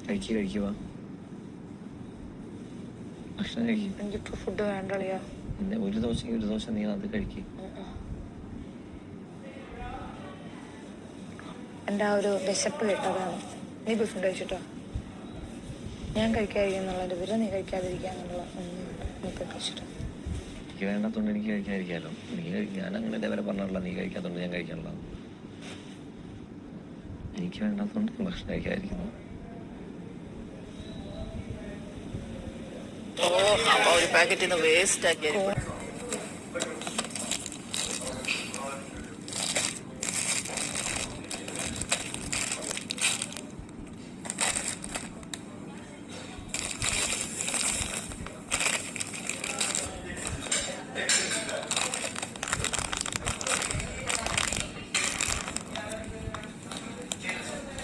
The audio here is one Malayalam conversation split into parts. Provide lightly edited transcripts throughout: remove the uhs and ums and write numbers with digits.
കഴിക്കുക ഭക്ഷണം കഴിക്കും. എനിക്കിപ്പോ ഫുഡ് വേണ്ടളിയാ. ഒരു ദോശ നീ അത് കഴിക്കും. എൻ്റെ ആ ഒരു വിശപ്പ് കേട്ടതാണ്. നീ പോയി ഫുഡ് കഴിച്ചിട്ടോ. ഞാൻ കഴിക്കാതിരിക്കുന്നുള്ളതിൻ്റെ പേര് നീ കഴിക്കാതിരിക്കാന്നുള്ള നീ പോയി കഴിച്ചിട്ടോ. എനിക്ക് വേണ്ടാത്തോണ്ട് എനിക്ക് കഴിക്കാതിരിക്കാമല്ലോ. ഞാൻ അങ്ങനെ ഇതേവരെ പറഞ്ഞിട്ടുള്ള നീ കഴിക്കാത്തോണ്ട് ഞാൻ കഴിക്കാനുള്ള. എനിക്ക് വേണ്ടാത്തോണ്ട് ഭക്ഷണം കഴിക്കാതിരിക്കുന്നു. ഒരു പാക്കറ്റിൽ നിന്ന് വേസ്റ്റ് ആക്കി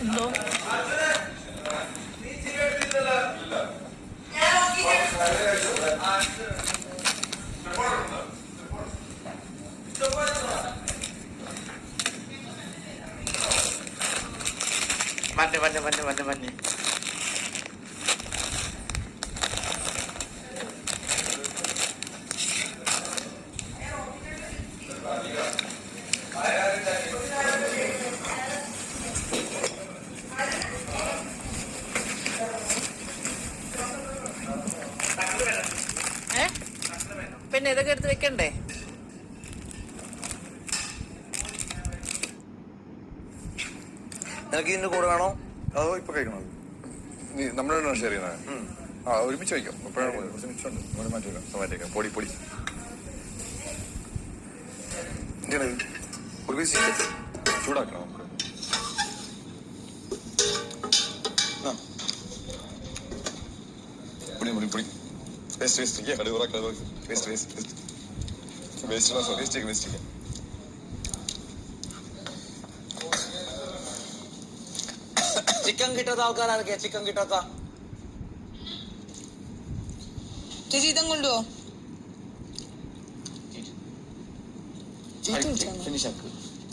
എന്തോ മഞ്ഞ പിന്നെ ഇതൊക്കെ എടുത്ത് വെക്കണ്ടേ? നിനക്ക് ഇതിന്റെ കൂടെ വേണോ അതോ ഇപ്പൊ കഴിക്കണോ? നമ്മളാണ് ഷെയർ ചെയ്യുന്നത്. ഒരുമിച്ച് വയ്ക്കാം. കുറച്ച് മിച്ചമുണ്ട്, ഇവിടെ മാറ്റിവെക്കാം. പൊടി പൊടി ഒരു പീസ് ചൂടാക്കണം നമുക്ക്. പൊടി പൊടി പൊടി വേസ്റ്റ് വേസ്റ്റ് കടുവറ waste waste waste waste waste chicken കിട്ടാത്ത ആൾക്കാരൊക്കെ ചിക്കൻ കിട്ടാത്ത ചേച്ചി ഇതും കൊണ്ടുപോ.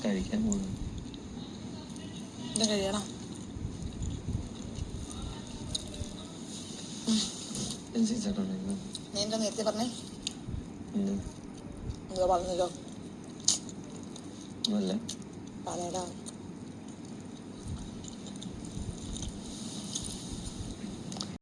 കഴിക്കാൻ പോകുന്നു. ഇതും കഴിയണം. നീ എന്താ നേരത്തെ പറഞ്ഞേ? എന്താ പറഞ്ഞല്ലോ? അല്ല പറയടാ.